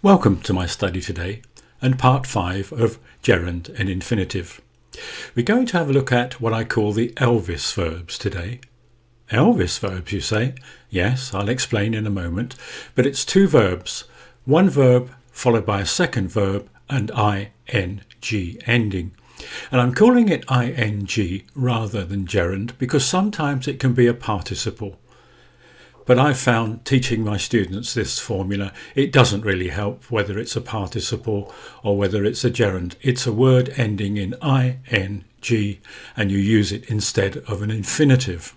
Welcome to my study today and part 5 of gerund and infinitive. We're going to have a look at what I call the Elvis verbs today. Elvis verbs, you say? Yes, I'll explain in a moment, but it's two verbs, one verb followed by a second verb and ing ending. And I'm calling it ing rather than gerund because sometimes it can be a participle. But I've found teaching my students this formula, it doesn't really help whether it's a participle or whether it's a gerund. It's a word ending in ing and you use it instead of an infinitive.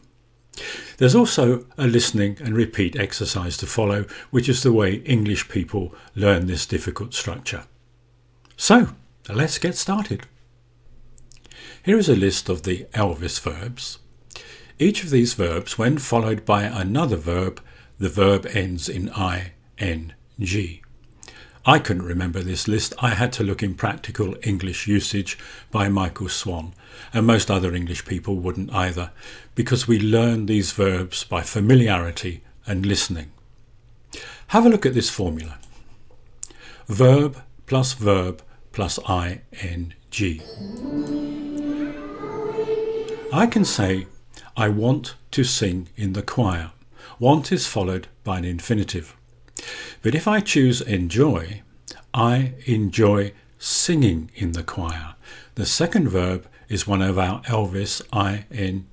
There's also a listening and repeat exercise to follow, which is the way English people learn this difficult structure. So, let's get started. Here is a list of the Elvis verbs. Each of these verbs, when followed by another verb, the verb ends in ing. I couldn't remember this list. I had to look in Practical English Usage by Michael Swan, and most other English people wouldn't either, because we learn these verbs by familiarity and listening. Have a look at this formula. Verb plus ing. I can say, I want to sing in the choir. Want is followed by an infinitive. But if I choose enjoy, I enjoy singing in the choir. The second verb is one of our Elvis ing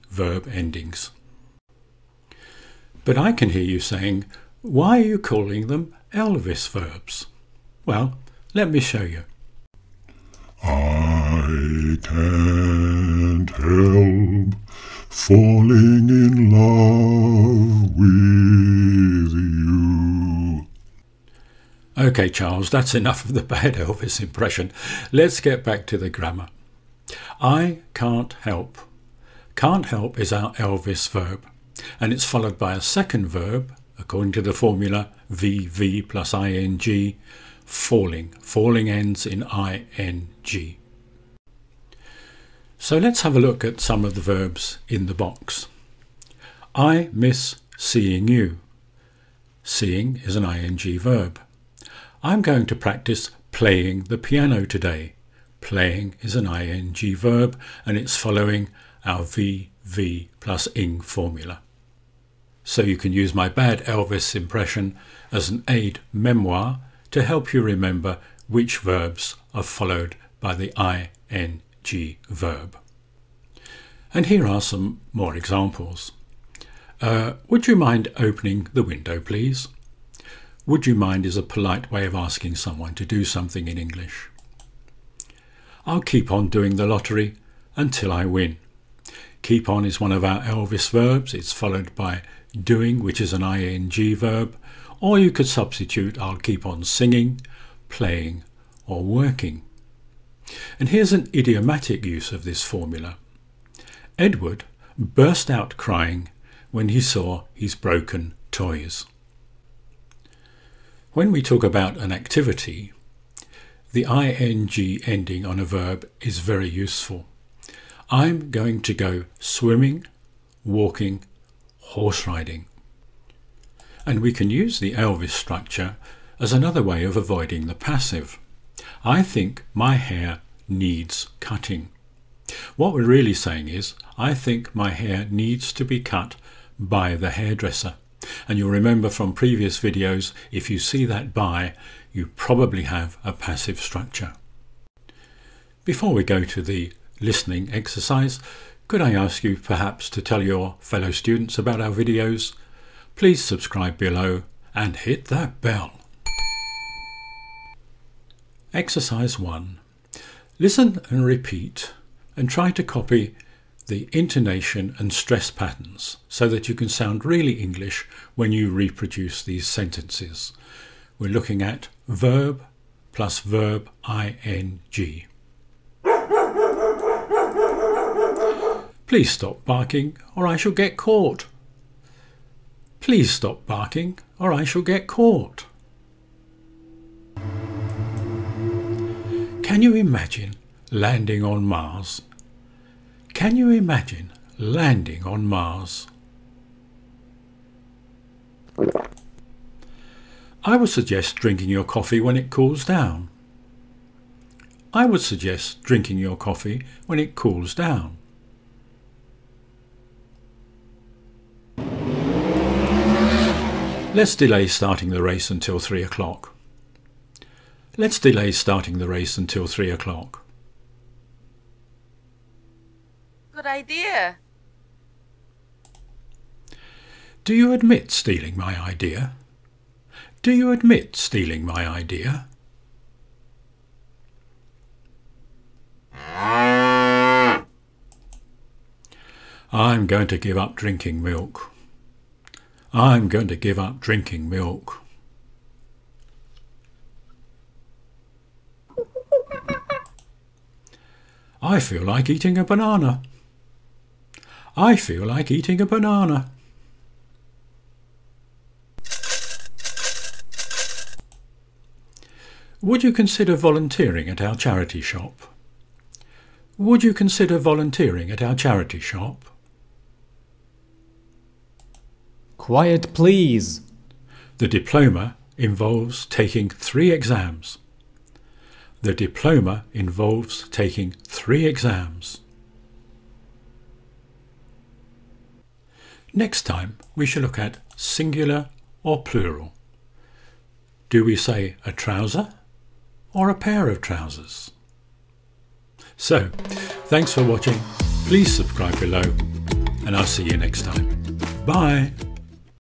verb endings. But I can hear you saying, why are you calling them Elvis verbs? Well, let me show you. I can't help falling in love with you. Okay, Charles, that's enough of the bad Elvis impression. Let's get back to the grammar. I can't help. Can't help is our Elvis verb, and it's followed by a second verb, according to the formula VV plus ing, falling. Falling ends in ing. So let's have a look at some of the verbs in the box. I miss seeing you. Seeing is an ing verb. I'm going to practice playing the piano today. Playing is an ing verb and it's following our VV plus ing formula. So you can use my bad Elvis impression as an aide memoire to help you remember which verbs are followed by the ing verb. And here are some more examples. Would you mind opening the window, please? Would you mind is a polite way of asking someone to do something in English. I'll keep on doing the lottery until I win. Keep on is one of our Elvis verbs. It's followed by doing, which is an ing verb, or you could substitute I'll keep on singing, playing, or working. And here's an idiomatic use of this formula. Edward burst out crying when he saw his broken toys. When we talk about an activity, the ing ending on a verb is very useful. I'm going to go swimming, walking, horse riding. And we can use the Elvis structure as another way of avoiding the passive. I think my hair needs cutting. What we're really saying is, I think my hair needs to be cut by the hairdresser. And you'll remember from previous videos, if you see that by, you probably have a passive structure. Before we go to the listening exercise, could I ask you perhaps to tell your fellow students about our videos? Please subscribe below and hit that bell. Exercise 1. Listen and repeat and try to copy the intonation and stress patterns so that you can sound really English when you reproduce these sentences. We're looking at verb plus verb ing. Please stop barking or I shall get caught. Please stop barking or I shall get caught. Can you imagine landing on Mars? Can you imagine landing on Mars? I would suggest drinking your coffee when it cools down. I would suggest drinking your coffee when it cools down. Let's delay starting the race until 3 o'clock. Let's delay starting the race until 3 o'clock. Good idea. Do you admit stealing my idea? Do you admit stealing my idea? I'm going to give up drinking milk. I'm going to give up drinking milk. I feel like eating a banana. I feel like eating a banana. Would you consider volunteering at our charity shop? Would you consider volunteering at our charity shop? Quiet, please. The diploma involves taking 3 exams. The diploma involves taking 3 exams. Next time we shall look at singular or plural. Do we say a trouser or a pair of trousers? So, thanks for watching. Please subscribe below and I'll see you next time. Bye.